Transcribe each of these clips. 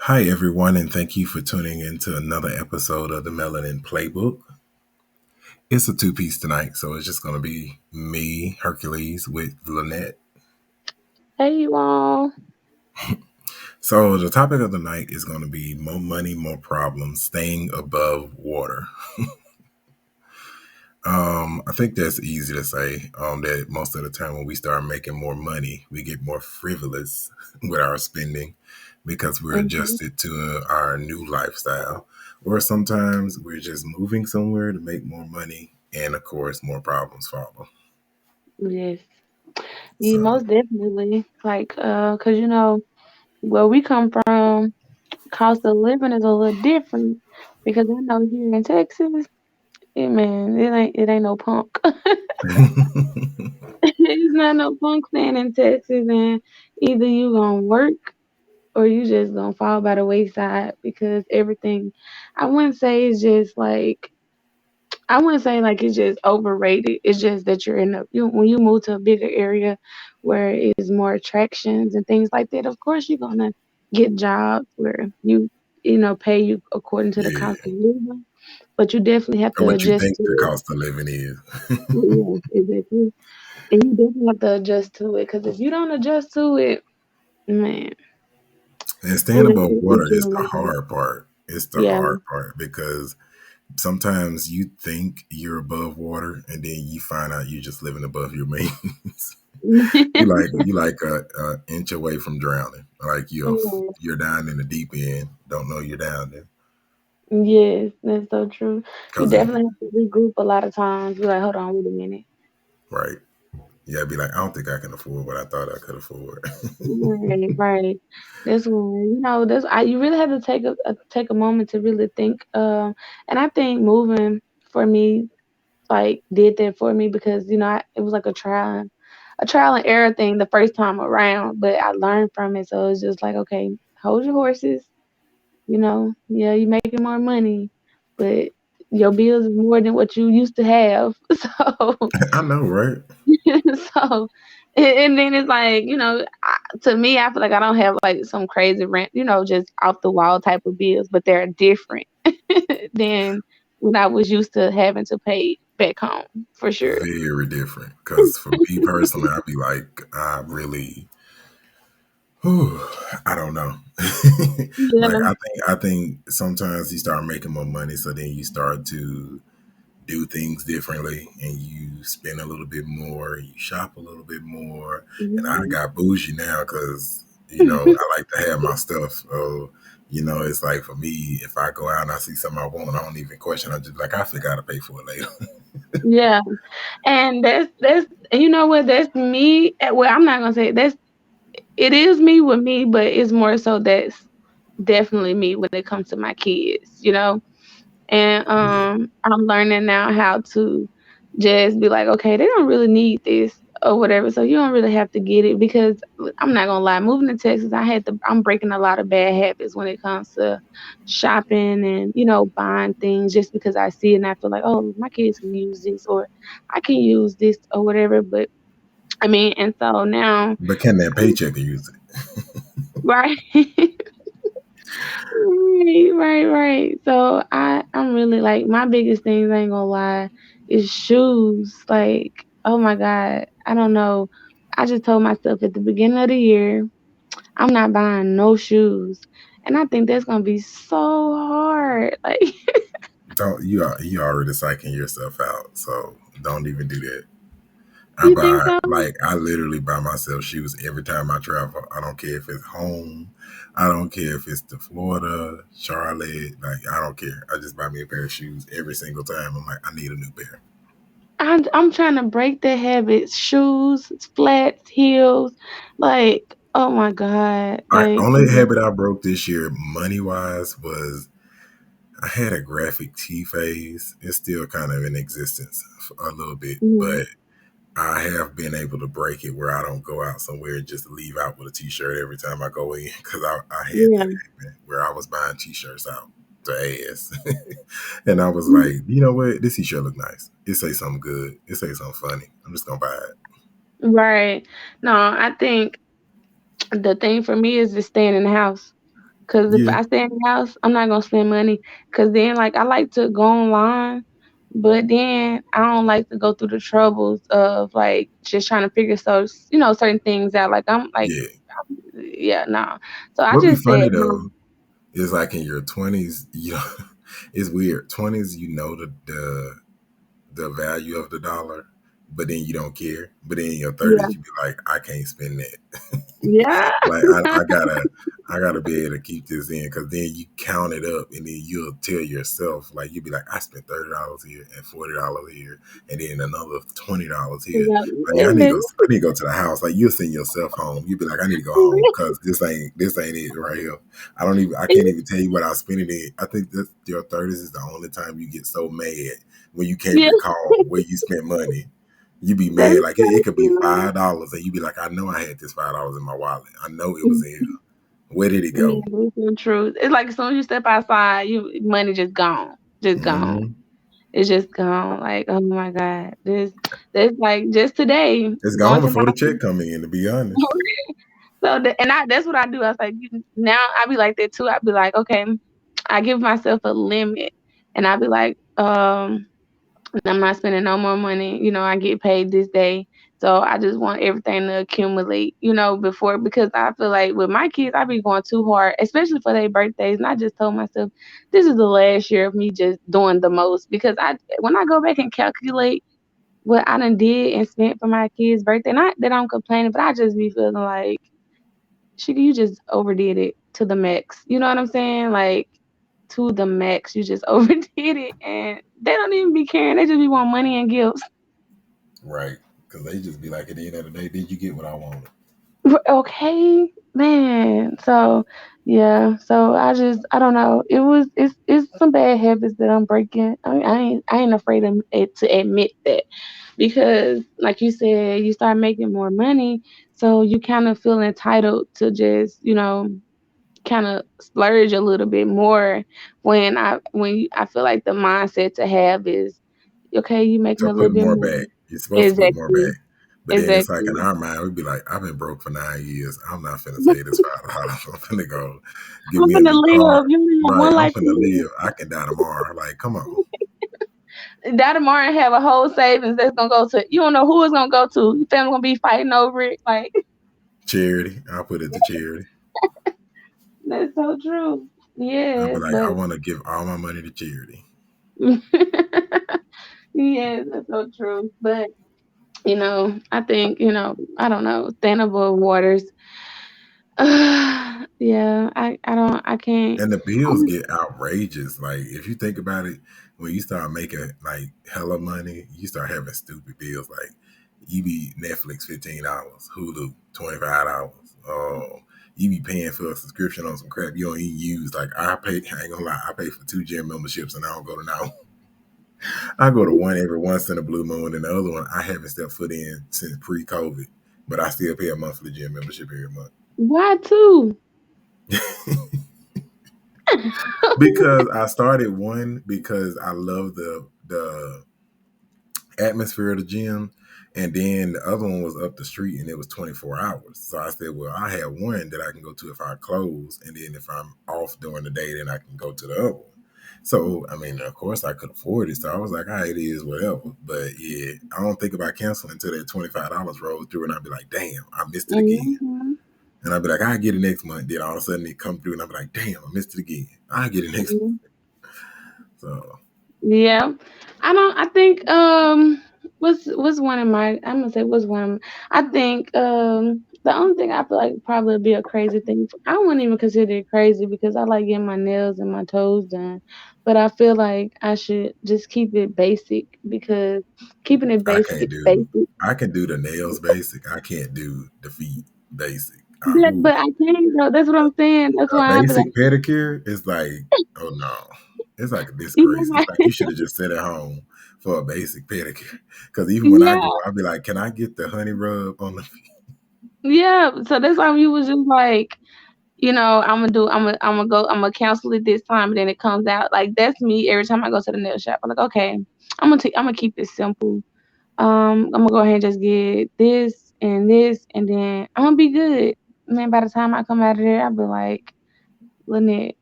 Hi, everyone, and thank you for tuning in to another episode of the Melanin Playbook. It's a two-piece tonight, so it's just going to be me, Herculez, with Lanete. Hey, you all. So the topic of the night is going to be more money, more problems, staying above water. I think that's easy to say. That most of the time when we start making more money, we get more frivolous with our spending because we're hmm adjusted to our new lifestyle. Or sometimes we're just moving somewhere to make more money, and of course, more problems follow. Yes, you So, most definitely. Cause where we come from, cost of living is a little different. Because I know here in Texas, it ain't no punk. It's not no punk staying in Texas, and either you gonna work or you just gonna fall by the wayside because everything. I wouldn't say it's just like I wouldn't say like it's just overrated. It's just that you're when you move to a bigger area where it's more attractions and things like that. Of course, you're gonna get jobs where pay you according to the cost yeah, of living, but you definitely have or to what you adjust think to the it. cost of living is. Yes, exactly. And you definitely have to adjust to it because if you don't adjust to it, man, And staying above it water eats you is the alive. hard part. It's the Yeah. hard part because sometimes you think you're above water and then you find out you're just living above your means. you like a inch away from drowning. Like you're down in the deep end. Don't know you're down there. Yes, that's so true. You Cause definitely have to regroup a lot of times. Be like, hold on, wait a minute. right, you gotta be like, I don't think I can afford what I thought I could afford. Right, right. That's why, you really have to take a moment to really think. And I think moving for me, like, did that for me because, it was like a trial and error thing the first time around, but I learned from it. So it's just like, okay, hold your horses, yeah, you're making more money, but your bills is more than what you used to have. So I know, right? so, and then it's like, to me, I feel like I don't have like some crazy rent, just off the wall type of bills, but they're different than when I was used to having to pay back home for sure. Very different. Cause for me personally, I'd be like, I really, whew, I don't know. Yeah, Like I think sometimes you start making more money, so then you start to do things differently and you spend a little bit more, you shop a little bit more. And I mhm. got bougie now because, I like to have my stuff. So, it's like for me, if I go out and I see something I want, I don't even question. I just like, I figure out to pay for it later. Yeah, and and you know what? That's me. Well, I'm not gonna say it is me with me, but it's more so that's definitely me when it comes to my kids. And Yeah. I'm learning now how to just be like, okay, they don't really need this or whatever, so you don't really have to get it because I'm not gonna lie, moving to Texas, I'm breaking a lot of bad habits when it comes to shopping and buying things just because I see it and I feel like, oh, my kids can use this or I can use this or whatever. But I mean, and so now, But can that paycheck use it? right. Right, right, right. So I'm really like my biggest things, I ain't gonna lie, is shoes. Like, oh my God, I don't know. I just told myself at the beginning of the year, I'm not buying no shoes. And I think that's gonna be so hard. Like, Don't you already psyching yourself out, so don't even do that. I you think buy so? like I literally buy myself shoes every time I travel. I don't care if it's home. I don't care if it's to Florida, Charlotte. Like I don't care. I just buy me a pair of shoes every single time. I'm like, I need a new pair. I'm trying to break the habit. Shoes, flats, heels, like, oh my God. I Like, only habit I broke this year, money wise, was I had a graphic tee phase. It's still kind of in existence a little bit, mhm. but I have been able to break it where I don't go out somewhere and just leave out with a t-shirt every time I go in because I had that Yeah. happen where I was buying t-shirts out to Eyez. And I was like, you know what? This t-shirt look nice. It say something good. It say something funny. I'm just gonna buy it. Right. No, I think the thing for me is just staying in the house. Cause if Yeah, I stay in the house, I'm not gonna spend money. Cause then, like, I like to go online, but then I don't like to go through the troubles of like just trying to figure certain things out. Like I'm like, yeah. yeah, no. So I What be just said, funny no. though is like in your 20s, it's weird. 20s, the value of the dollar, but then you don't care. But then in your Yeah, 30s, you be like, I can't spend that. yeah, Like I gotta be able to keep this in because then you count it up and then you'll tell yourself like you'll be like I spent $30 here and $40 here and then another $20 here. yeah. Like yeah, I need to go to the house. Like you'll send yourself home. You'll be like I need to go home because this ain't it right here. I can't even tell you what I spent it in. I think that your 30s is the only time you get so mad when you can't Yeah, recall where you spent money. You be that mad is like so it could be true. $5 and you be like, I know I had this $5 in my wallet. I know it was there. Where did it Yeah, go? that's so true. It's like as soon as you step outside, you money just gone. Hmm. It's just gone. Like, oh my God, this like just today It's going gone to my before the check come in. To be honest, and that's what I do. I was like, now I be like that too. I be like, okay, I give myself a limit, and I be like, I'm not spending no more money. I get paid this day. So I just want everything to accumulate, before because I feel like with my kids, I be going too hard, especially for their birthdays. And I just told myself this is the last year of me just doing the most because when I go back and calculate what I done did and spent for my kids' birthday, not that I'm complaining, but I just be feeling like, Sugar, you just overdid it to the max. You know what I'm saying? Like to the max. You just overdid it and they don't even be caring. They just be want money and gifts. right? Because they just be like, at the end of the day, did you get what I wanted? Okay, man. So yeah, so I don't know. It's some bad habits that I'm breaking. I ain't afraid of it to admit that because like you said, you start making more money, so you kind of feel entitled to just, kind of splurge a little bit more I feel like the mindset to have is okay, you making To a little put bit more more. back. You're supposed to put more Exactly. back. But then it's like in Exactly. our mind, we'd be like, I've been broke for 9 years. I'm not finna save this $5. I'm finna go get I'm me a gonna new car. live. You only have Right. one I'm life to finna live. I can die tomorrow. Like, come on. live. Die tomorrow and have a whole savings that's gonna go to you don't know who it's gonna go to. Your family gonna be fighting over it. Like Charity. I'll put it to charity. that's so true. I'll be Yes, like, I but want to give all my money to charity. yes, that's so true. But I think, I don't know, sustainable waters. Yeah, I can't. And the bills I'm, get outrageous. Like if you think about it, when you start making like hella money, you start having stupid bills. Like you be Netflix $15, Hulu $25. You be paying for a subscription on some crap you don't even use. Like I ain't gonna lie, I pay for 2 gym memberships and I don't go to now. I go to one every once in a blue moon, and the other one I haven't stepped foot in since pre-COVID. But I still pay a monthly gym membership every month. why too? Because I started one because I love the atmosphere of the gym, and then the other one was up the street and it was 24 hours. So I said, well, I have one that I can go to if I close, and then if I'm off during the day, then I can go to the other one. So I mean, of course, I could afford it. So I was like, all right, it is whatever. But yeah, I don't think about canceling until that $25 rolled through, and I'd be like, damn, I missed it again. Mhm, And I'd be like, I get it next month. Then all of a sudden it come through, and I'd be like, damn, I missed it again. I get it next month. mhm. So Yeah. I think what's one of my I'm gonna say what's one of I think the only thing I feel like probably would be a crazy thing I wouldn't even consider it crazy because I like getting my nails and my toes done. But I feel like I should just keep it basic because keeping it I basic can't is do. basic. I can do the nails basic. I can't do the feet basic. But I can't though. That's what I'm saying. That's A why I be like, basic pedicure is like, oh no, it's like a you disgrace. know, It's like you should have just sat at home for a basic pedicure. Because even when I yeah, go, I'll be like, can I get the honey rub on the feet? yeah. So that's why we was just like. I'm gonna cancel it this time, and then it comes out. Like that's me every time I go to the nail shop. I'm like, okay, I'm gonna keep it simple. I'm gonna go ahead and just get this, and then I'm gonna be good. Man, by the time I come out of there, I'll be like, Lanete,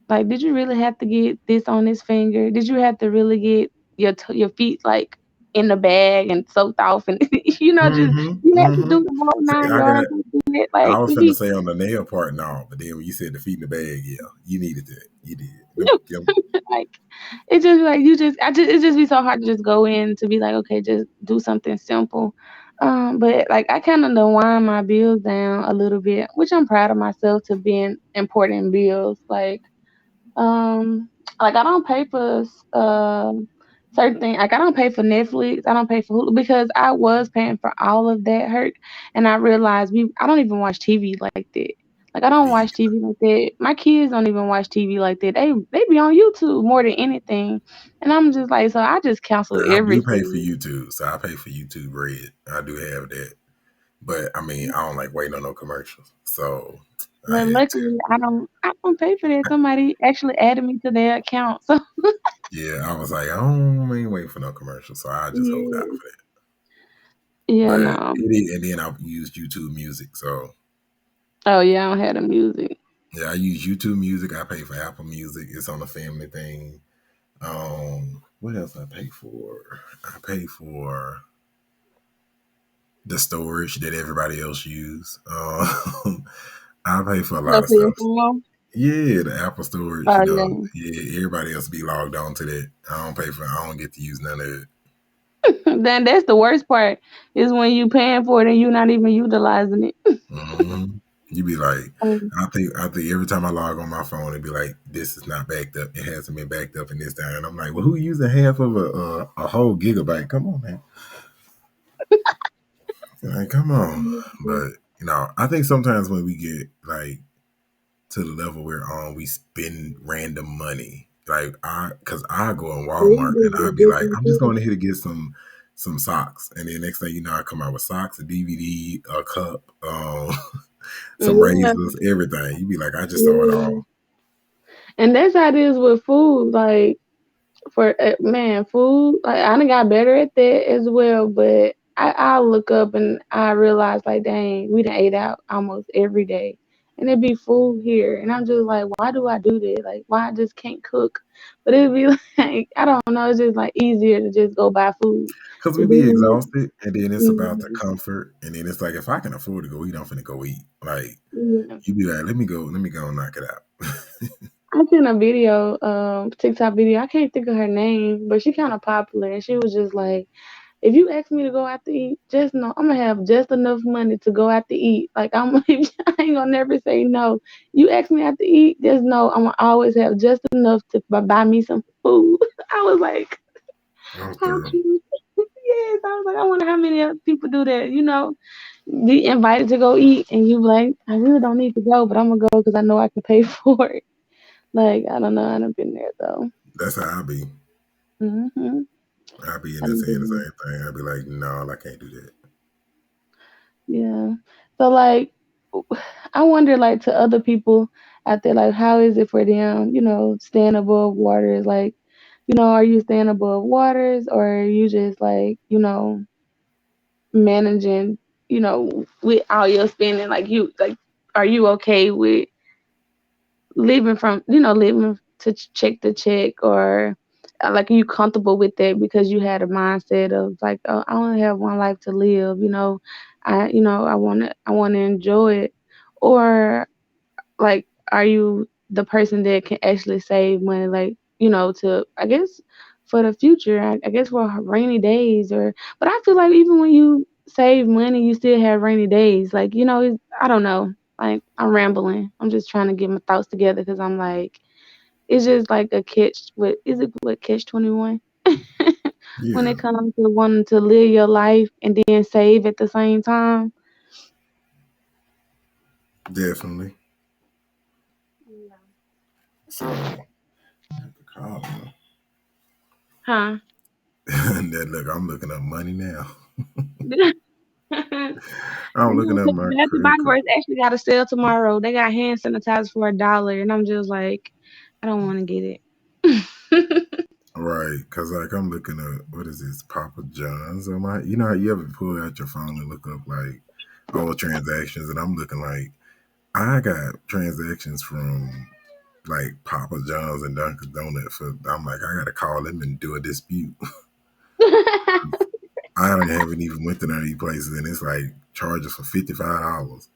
like, did you really have to get this on this finger? Did you have to really get your feet like in the bag and soaked off and just Mm-hmm. you have to Mm-hmm. do the whole See, nine yards and do it? I Like, was if finna you say on the nail part now, but then when you said the feet in the bag, yeah, you needed that. You did. Them, like it just like you just I just it just be so hard to just go in to be like, okay, just do something simple. But like I kind of done wind my bills down a little bit, which I'm proud of myself to being important bills. Like I don't pay for certain things. Like I don't pay for Netflix. I don't pay for Hulu because I was paying for all of that hurt, and I realized I don't even watch TV like that. Like I don't me watch TV like that. My kids don't even watch TV like that. They be on YouTube more than anything, and I'm just like, so I just cancel I do pay for everything. YouTube, so I pay for YouTube Red. I do have that, but I mean, I don't like waiting on no commercials, so I But had to. luckily, I don't pay for that. Somebody actually added me to their account, so Yeah, I was like, I don't ain't waiting for no commercials, so I just hold out yeah, for that. yeah, But no. and then I used YouTube Music, so Oh yeah, I don't have the music. yeah, I use YouTube Music. I pay for Apple Music. It's on a family thing. What else I pay for? I pay for the storage that everybody else use. I pay for a lot No, of for your stuff. phone. Yeah, the Apple storage, Oh yeah. yeah, everybody else be logged on to that. I don't get to use none of it. Then that's the worst part is when you paying for it and you're not even utilizing it. hmm You be like, Um, I think every time I log on my phone, it'd be like, this is not backed up. It hasn't been backed up in this time. And I'm like, well, who using half of a whole gigabyte? Come on, man. Like, come on. But I think sometimes when we get like to the level we're on, we spend random money. Cause I go in we Walmart do and be I'd be like, different I'm just too. going to here to get some socks, and then next thing you know, I come out with socks, a DVD, a cup, some Yeah, razors, everything. You be like, I just saw it all. yeah. And that's how it is with food. Like for man, food. Like I done got better at that as well. But I look up and I realize like, dang, we done ate out almost every day, and it be food here, and I'm just like, why do I do that? Like, why I just can't cook? But it'd be like, I don't know. It's just like easier to just go buy food. Cause we But be then, exhausted, and then it's about the mhm, comfort, and then it's like if I can afford to go eat, I'm finna go eat. Like yeah. you be like, let me go and knock it out. I seen a video, TikTok video. I can't think of her name, but she kind of popular, and she was just like, if you ask me to go out to eat, just know I'm gonna have just enough money to go out to eat. Like I ain't gonna never say no. You ask me out to eat, just know I'm gonna always have just enough to buy me some food. I was like, I'm how through. cute. Yes, I was like, I wonder how many other people do that. Be invited to go eat, and you be like, I really don't need to go, but I'm gonna go because I know I can pay for it. Like I don't know, I done been there though. That's how I be. Mhm. I be in I there done saying the been same thing. I be like, no, I can't do that. there. Yeah. So like I wonder, like, to other people out there, like, how is it for them, staying above waters? Like, are you staying above waters or are you just like, managing, with all your spending? Like, are you okay with living to check the check or like, are you comfortable with that because you had a mindset of like, oh, I only have one life to live, I want to enjoy it, or like, are you the person that can actually save money, like, to, I guess, for the future, I guess for rainy days, but I feel like even when you save money, you still have rainy days. Like, I don't know. Like, I'm rambling. I'm just trying to get my thoughts together because I'm like, it's just like a catch. Is it what catch 21? When it Yeah, comes to wanting to live your life and then save at the same time. definitely. Yeah. So I have to call him. Huh? And then look, I'm looking up money now. I'm looking up Because my Bath and credit Body card. Works actually got a sale tomorrow. They got hand sanitizer for $1, and I'm just like, I don't want to get it. Right, because like I'm looking at what is this, Papa John's on my, you know how you ever pull out your phone and look up like all transactions, and I'm looking like I got transactions from. like Papa John's and Dunkin' Donuts. For I'm like, I gotta call them and do a dispute. I haven't even went to none of these places, and it's like charges for $55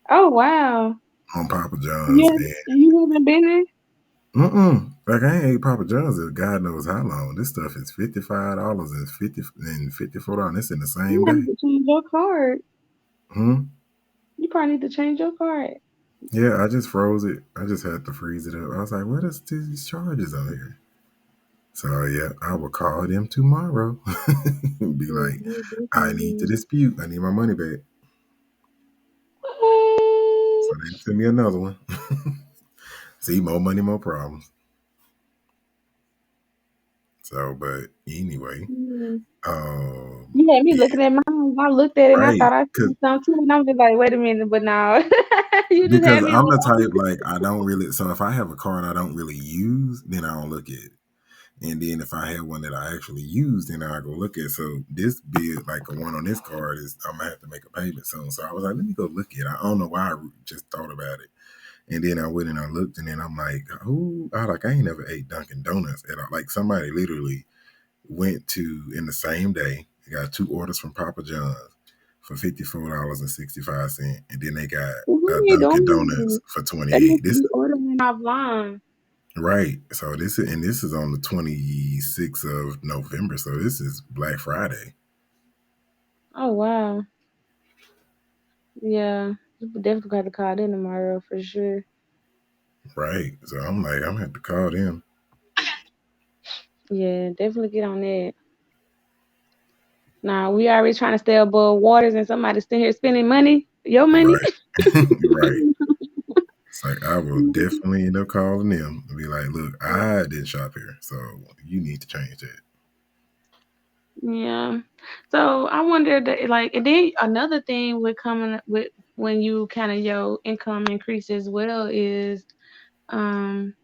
Oh wow. on Papa John's. Yeah, And you haven't been there? like I ain't ate Papa John's in God knows how long. This stuff is $55 and $54. It's in the You same might need day. to change your card. Hmm. You probably need to change your card. Yeah, I just froze it. I just had to freeze it up. I was like, what is these charges on here? So yeah, I will call them tomorrow. Be like, Mhm, I need to definitely. dispute. I need my money back. So they What? send me another one. See, more money, more problems. So, but anyway, Mm. um, You had me yeah, looking at mine. I looked at it and I right. thought I Cause seen something too, and I'm just like, wait a minute, but no. You just because had me I'm the like, type like I don't really. So if I have a card I don't really use, then I don't look at it. And then if I have one that I actually use, then I go look at. So this bill, like a one on this card, is I'm gonna have to make a payment soon. So I was like, let me go look at it. I don't know why I just thought about it. And then I went and I looked, and then I'm like, who? I ain't never ate Dunkin' Donuts at all. Like somebody literally went to in the same day. They got two orders from Papa John's for $54.65, and then they got what are you Dunkin' Donuts doing? for They must 28. be This ordering offline. right. So this is on the 26th of November. So this is Black Friday. Oh wow. Yeah. You definitely got to call in tomorrow for sure. Right. So I'm like, I'm gonna have to call them. Yeah, definitely get on that. Nah, we already trying to stay above waters and somebody sitting here spending money. Your money. Right. Right. It's like I will definitely end up calling them and be like, look, I didn't shop here, so you need to change that. Yeah. So I wonder that like and then another thing with coming with when you kind of your income increases well is um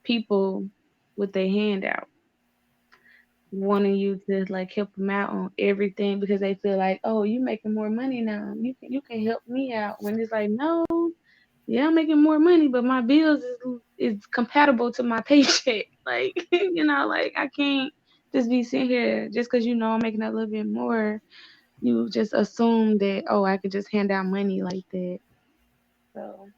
people with their hand out wanting you to like help them out on everything because they feel like, oh, you making more money now. You can help me out. When it's like, no, yeah, I'm making more money, but my bills is compatible to my paycheck. Like, like I can't just be sitting here just because I'm making a little bit more. You just assume that, oh, I could just hand out money like that. So,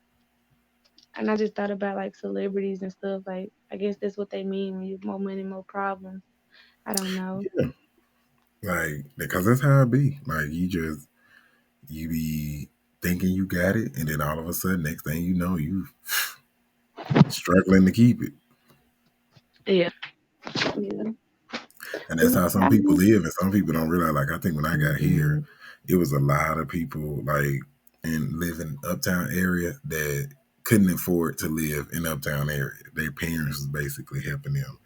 and I just thought about like celebrities and stuff. Like, I guess that's what they mean when you more money, more problems. I don't know. Yeah. Like because that's how it be. Like you be thinking you got it, and then all of a sudden, next thing you know, you struggling to keep it. Yeah, yeah. And that's how some I people know. live, and some people don't realize. Like I think when I got here, it was a lot of people like in living uptown area that couldn't afford to live in uptown area. Their parents was basically helping them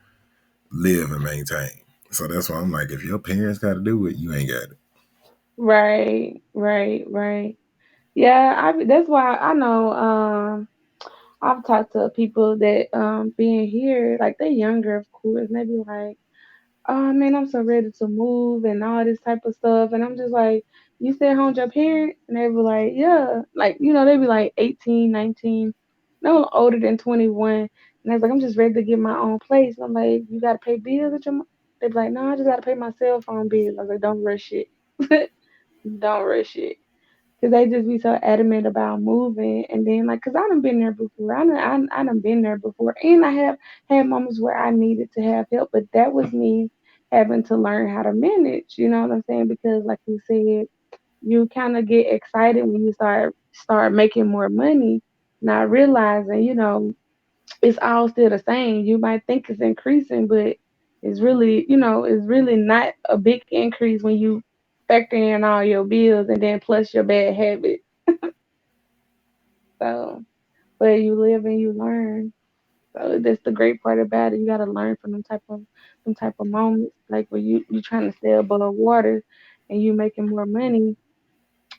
live and maintain. So that's why I'm like, if your parents got to do it, you ain't got it. Right, right, right. Yeah, that's why I know I've talked to people that being here, like they're younger of course, and they be like, oh man, I'm so ready to move and all this type of stuff. And I'm just like, you stay home with your parents? And they be like, yeah. Like, they be like 18, 19, no older than 21. And I was like, I'm just ready to get my own place. I'm like, you got to pay bills at your mom? They be like, no, I just got to pay my cell phone bill. I was like, don't rush it. Don't rush it. Cause they just be so adamant about moving, and then like, cause I done been there before. I done been there before, and I have had moments where I needed to have help, but that was me having to learn how to manage. You know what I'm saying? Because like you said, you kind of get excited when you start making more money, not realizing it's all still the same. You might think it's increasing, but it's really not a big increase when you factor in all your bills and then plus your bad habits. So, but you live and you learn. So that's the great part about it. You gotta learn from them type of moments, like where you trying to stay above water and you making more money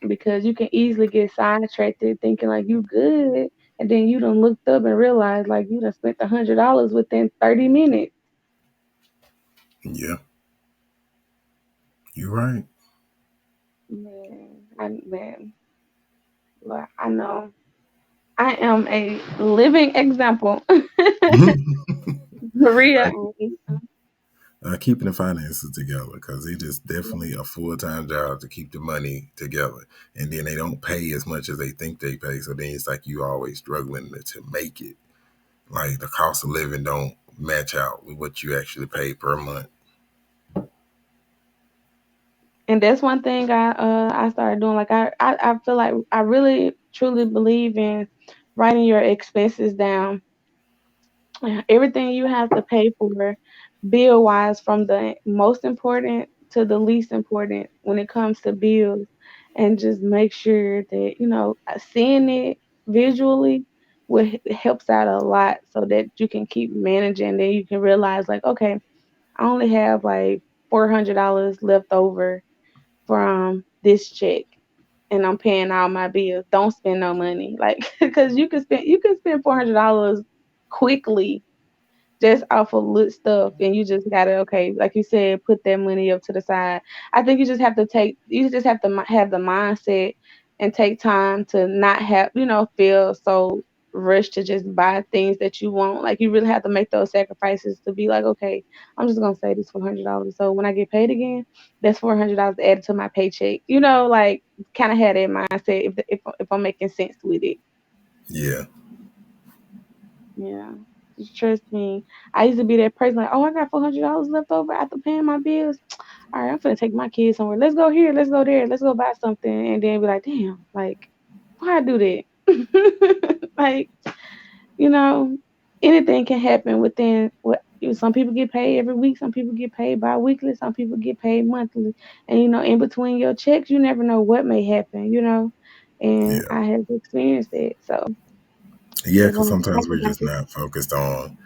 because you can easily get sidetracked thinking like you good, and then you done looked up and realized like you done spent $100 within 30 minutes. Yeah, you're right. Man, I know. I am a living example. For Like, real. keeping the finances together because it is definitely a full time job to keep the money together. And then they don't pay as much as they think they pay. So then it's like you always struggling to make it. Like the cost of living don't match out with what you actually pay per month. And that's one thing I started doing. Like I feel like I really truly believe in writing your expenses down. Everything you have to pay for bill wise, from the most important to the least important when it comes to bills, and just make sure that seeing it visually helps out a lot so that you can keep managing. Then you can realize, like, okay, I only have like $400 left over from this check, and I'm paying all my bills. Don't spend no money, like, because you can spend $400 quickly just off of little stuff, and you just gotta, okay, like you said, put that money up to the side. I think you just have to have the mindset and take time to not have, feel so rushed to just buy things that you want. Like, you really have to make those sacrifices to be like, okay, I'm just gonna save this $400, so when I get paid again, that's $400 added to my paycheck. Like, kind of had that mindset, if I'm making sense with it. Yeah. Yeah. Just trust me. I used to be that person, like, oh, I got $400 left over after paying my bills. All right, I'm finna take my kids somewhere. Let's go here. Let's go there. Let's go buy something. And then be like, damn, like, why I do that? Like, you know, anything can happen within what some people get paid every week, some people get paid bi-weekly, some people get paid monthly. And in between your checks, you never know what may happen. And Yeah. I have experienced it. So Yeah. that's Because why I'm sometimes talking we're about just it. not focused on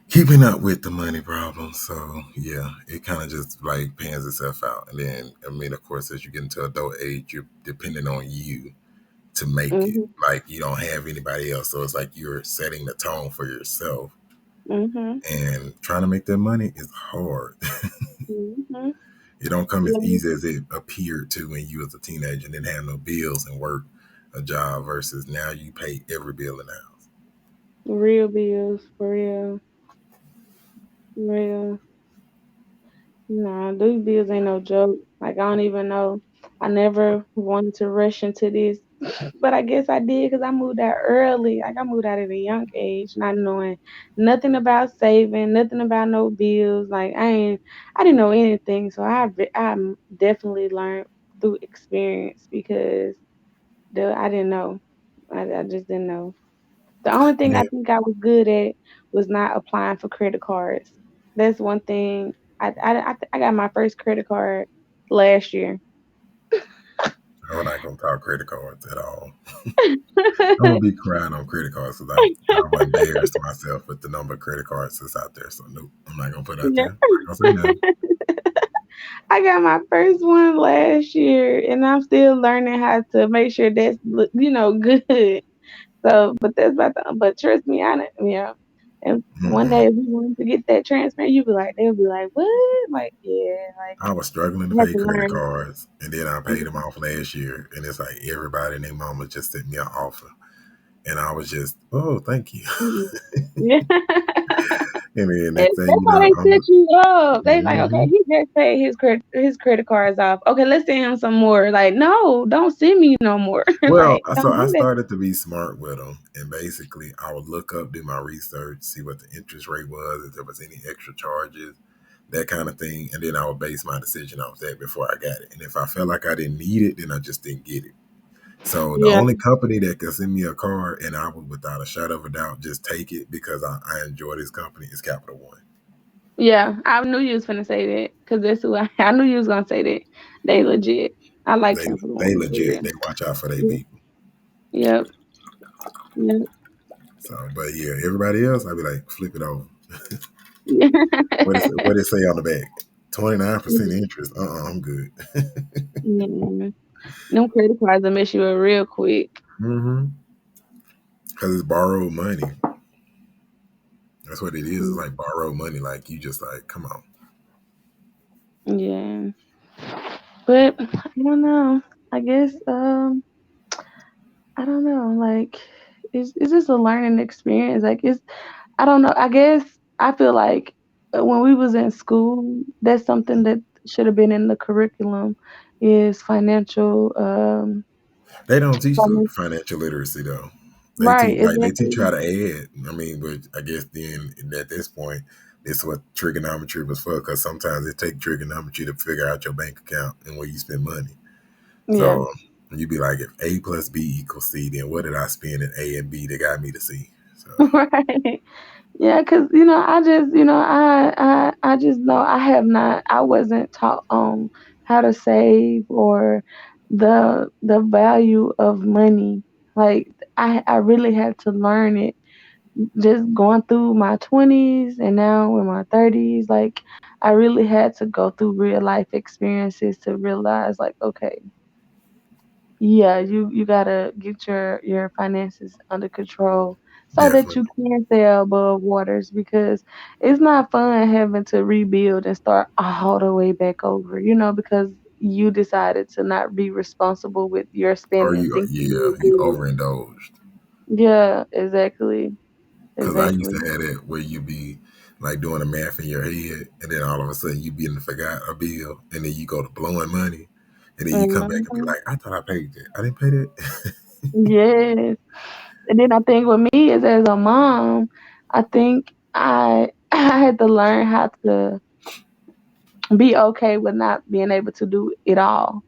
keeping up with the money problem. So yeah, it kind of just like pans itself out. And then, I mean, of course, as you get into adult age, you're depending on you to make it. Hmm. Like you don't have anybody else. So it's like you're setting the tone for yourself. Hmm. And trying to make that money is hard. Hmm. It don't come as Yeah, easy as it appeared to when you was a teenager and didn't have no bills and work a job versus now you pay every bill in the house. real bills, for real, real. Nah, these bills ain't no joke. Like, I don't even know. I never wanted to rush into this, but I guess I did because I moved out early. Like, I moved out at a young age, not knowing nothing about saving, nothing about no bills. Like, I didn't know anything. So I definitely learned through experience, because I didn't know. I just didn't know. The only thing I Yeah, think I was good at was not applying for credit cards. That's one thing. I got my first credit card last year. I'm not gonna talk credit cards at all. I'm gonna be crying on credit cards because I've embarrassed myself with the number of credit cards that's out there. So nope, I'm not gonna put it out Yeah. there. I'm not gonna say nothing. I got my first one last year, and I'm still learning how to make sure that's good. So, but but trust me, And one day, Mm-mm. if you want to get that transfer, they'll be like, what? Like, yeah, like, I was struggling to you have pay to credit learn. cards, and then I paid them off last year, and it's like everybody and their mama just sent me an offer, and I was just, oh, thank you. Mhm. Yeah. And then And next thing that's you how know, they set you up. They like, okay, mhm. he just paid his credit cards off. Okay, let's send him some more. Like, no, don't send me no more. Well, Like, so don't I do that. started to be smart with them, and basically, I would look up, do my research, see what the interest rate was, if there was any extra charges, that kind of thing, and then I would base my decision off that before I got it. And if I felt like I didn't need it, then I just didn't get it. So the Yeah, only company that could send me a car, and I would, without a shadow of a doubt, just take it because I enjoy this company, is Capital One. yeah. I knew you was gonna say that, because that's who I knew you was gonna say that. They legit. I like They Capital they One for legit. real. They watch out for their Yeah. people. Yep. Yep. So, but yeah, everybody else, I'd be like, flip it over. Yeah. What it say on the back? 29% interest. I'm good. Yeah. Them credit cards will mess you up real quick. Mm-hmm. Because it's borrowed money. That's what it is. It's like borrowed money. Like you just like, come on. Yeah. But I don't know. I guess I don't know. Like, it's just a learning experience. Like it's I don't know. I guess I feel like when we was in school, that's something that should have been in the curriculum is financial They don't teach finan- financial literacy though. right, They teach you exactly. how to add. I mean, but I guess then at this point, it's what trigonometry was for. Because sometimes it take trigonometry to figure out your bank account and where you spend money. Yeah. So you'd be like, if A plus B equals C, then what did I spend in A and B that got me to C? So Right. Yeah, cause I just, I just know I have not, I wasn't taught on how to save or the value of money. Like I really had to learn it just going through my 20s and now in my 30s. Like I really had to go through real life experiences to realize, like, okay, yeah, you gotta get your finances under control so that definitely. you can sail above waters because it's not fun having to rebuild and start all the way back over, because you decided to not be responsible with your Or spending, thinking you you were good. overindulged. Yeah, exactly. Because I used Exactly. to have that where you be like doing the math in your head, and then all of a sudden you be in the forgot a bill, and then you go to blowing money, and then you come back and be Hmm. like, I thought I paid that. I didn't pay that. Yes. And then I think with me is as a mom, I think I I had to learn how to be okay with not being able to do it all.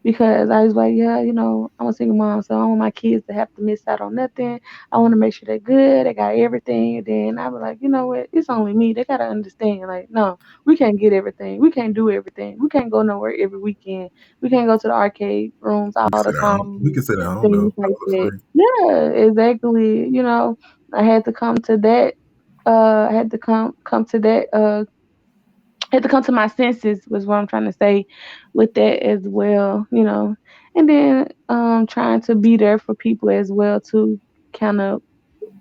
Because I was like, yeah, I'm a single mom, so I don't want my kids to have to miss out on nothing. I want to make sure they're good, they got everything. And then I was like, you know what? It's only me. They gotta understand. Like, no, we can't get everything. We can't do everything. We can't go nowhere every weekend. We can't go to the arcade rooms We can all the sit at home. We time. can sit at home Things though. like All that. free. Yeah, exactly. I had to come to that. I had to come to that. Had to come to my senses was what I'm trying to say with that as well. And then trying to be there for people as well to kind of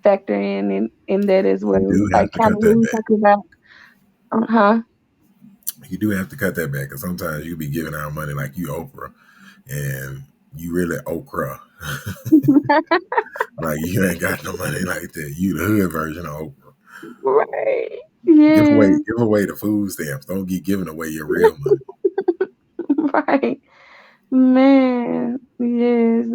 factor in that as You well. do Like have to kind cut of what that we back. talking about. Huh? You do have to cut that back, because sometimes you be giving out money like you Oprah, and you really okra. Like you ain't got no money like that. You the hood version of Oprah. Right. Yeah. Give away the food stamps. Don't get giving away your real money. Right. Man. Yes.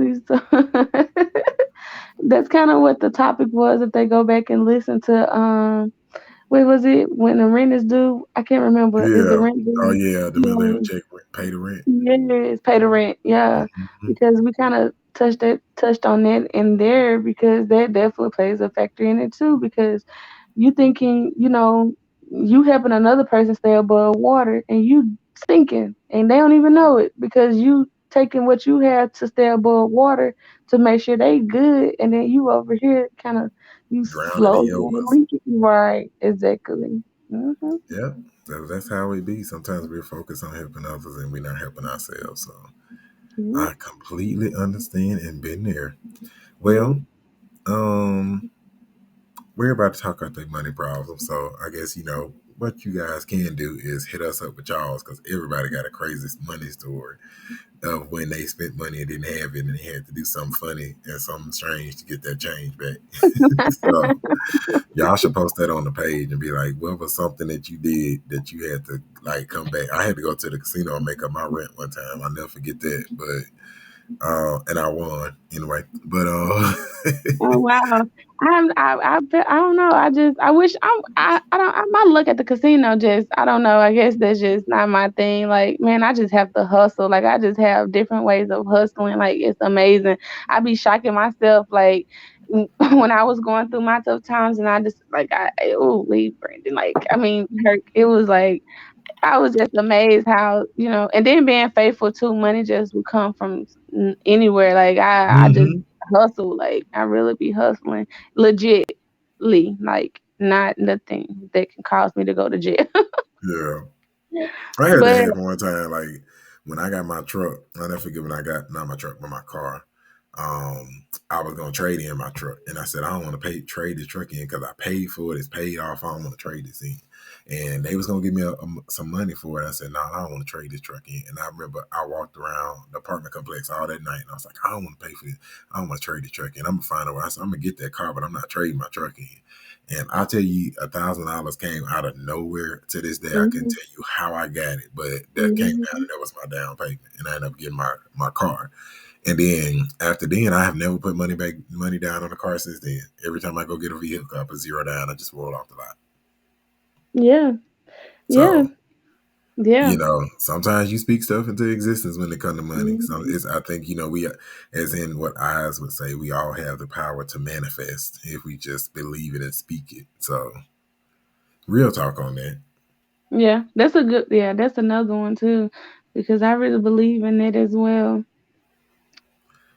That's kind of what the topic was. If they go back and listen to wait, was it when the rent is due? I can't remember. Is the Yeah. rent Oh due? yeah. The millennial Yeah. check pay the rent. Yes, pay the rent. Yeah, Mhm. because we kind of touched on that in there because that definitely plays a factor in it too. Because you thinking, you helping another person stay above water and you sinking and they don't even know it because you taking what you have to stay above water to make sure they good and then you over here kind of you Drowning in slowly yours. leaking. Right, exactly. Hmm. Yeah. That's how we be. Sometimes we're focused on helping others and we're not helping ourselves. So I completely understand and been there. Yeah. Well, um, we're about to talk about the money problem. So I guess what you guys can do is hit us up with y'all's, because everybody got a crazy money story of when they spent money and didn't have it and they had to do something funny and something strange to get that change back. So y'all should post that on the page and be like, what was something that you did that you had to like come back? I had to go to the casino and make up my rent one time. I'll never forget that. But and I won anyway. But Oh wow. I don't know. I wish I don't I might look at the casino just I don't know. I guess that's just not my thing. Like, man, I just have to hustle. Like I just have different ways of hustling. Like it's amazing. I be shocking myself like when I was going through my tough times and I just like oh leave Brandon. Like I mean it was like I was just amazed how, and then being faithful too, money just would come from anywhere. Like I just mhm. hustle. Like I really be hustling legitly. Like not nothing that can cause me to go to jail. Yeah. I had that But happen one time, like when I got my truck. I'll never forget when I got not my truck, but my car. I was gonna trade in my truck, and I said I don't want to trade this truck in because I paid for it. It's paid off. I don't want to trade this in. and they was gonna give me some money for it. I said, no, I don't want to trade this truck in. And I remember I walked around the apartment complex all that night, and I was like, I don't want to pay for this. I don't want to trade the truck in. I'm gonna find a way. I said, I'm gonna get that car, but I'm not trading my truck in. And I'll tell you, $1,000 came out of nowhere. To this day, I couldn't Mhm. tell you how I got it, but that came out, Mhm. and that was my down payment. And I ended up getting my car. And then after then, I have never put money down on the car since then. Every time I go get a vehicle, I put zero down. I just roll off the lot. Yeah. Yeah. So Yeah. sometimes you speak stuff into existence when it comes to money. So Mhm. I think we, as in what Eyez would say, we all have the power to manifest if we just believe it and speak it. So real talk on that. Yeah. That's a good. Yeah. That's another one too, because I really believe in it as well.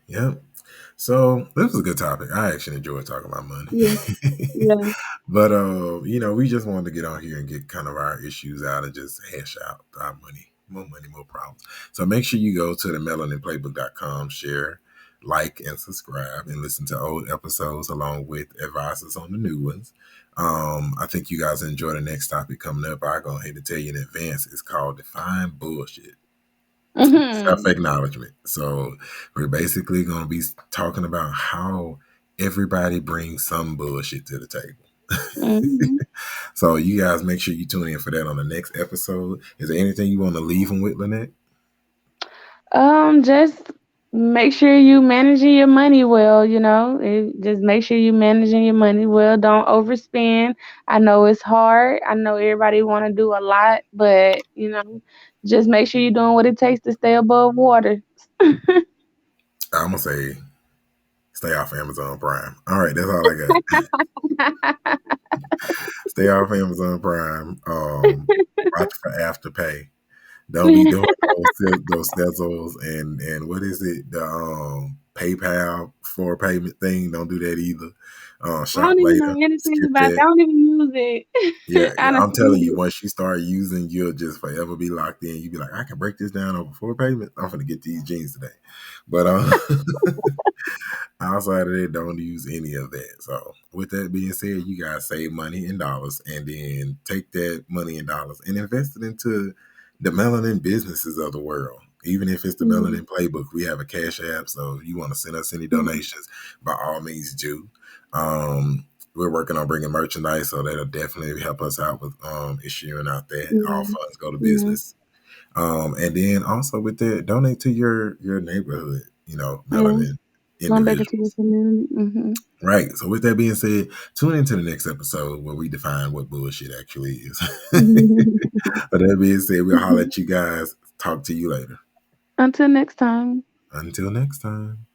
Yep. So this was a good topic. I actually enjoyed talking about money. Yeah. Yeah. But we just wanted to get on here and get kind of our issues out and just hash out our money, more problems. So make sure you go to the melaninplaybook.com, share, like, and subscribe, and listen to old episodes along with advices on the new ones. I think you guys enjoy the next topic coming up. I go ahead and tell you in advance. It's called Define Bullshit. Self Mhm. acknowledgement. So we're basically going to be talking about how everybody brings some bullshit to the table. Mhm. So you guys make sure you tune in for that on the next episode. Is there anything you want to leave them with, Lanete? Just make sure you managing your money well, just make sure you managing your money well. Don't overspend. I know it's hard. I know everybody want to do a lot, but just make sure you're doing what it takes to stay above water. I'm gonna say stay off Amazon Prime. All right, that's all I got. Stay off Amazon Prime. Watch for Afterpay. Don't be doing those Stezzles and what is it? The PayPal for payment thing. Don't do that either. I Shop don't even know later. anything Skip about it. that. I don't even use Yeah, it. I don't I'm telling you, use once you start using, you'll just forever be locked in. You be like, I can break this down over 4 payments. I'm gonna get these jeans today. But outside of that, don't use any of that. So, with that being said, you guys save money in dollars and then take that money in dollars and invest it into the melanin businesses of the world. Even if it's the it. Melanin Playbook, we have a cash app. So, if you want to send us any Mhm. donations, by all means do. We're working on bringing merchandise, so that'll definitely help us out with issuing out that. All Mhm. funds go to Mhm. business. And then also with that, donate to your neighborhood, Mhm. melanin Going back into the individuals. community. Right. So with that being said, tune into the next episode where we define what bullshit actually is. Mhm. But that being said, we'll holler at you guys. Talk to you later. Until next time. Until next time.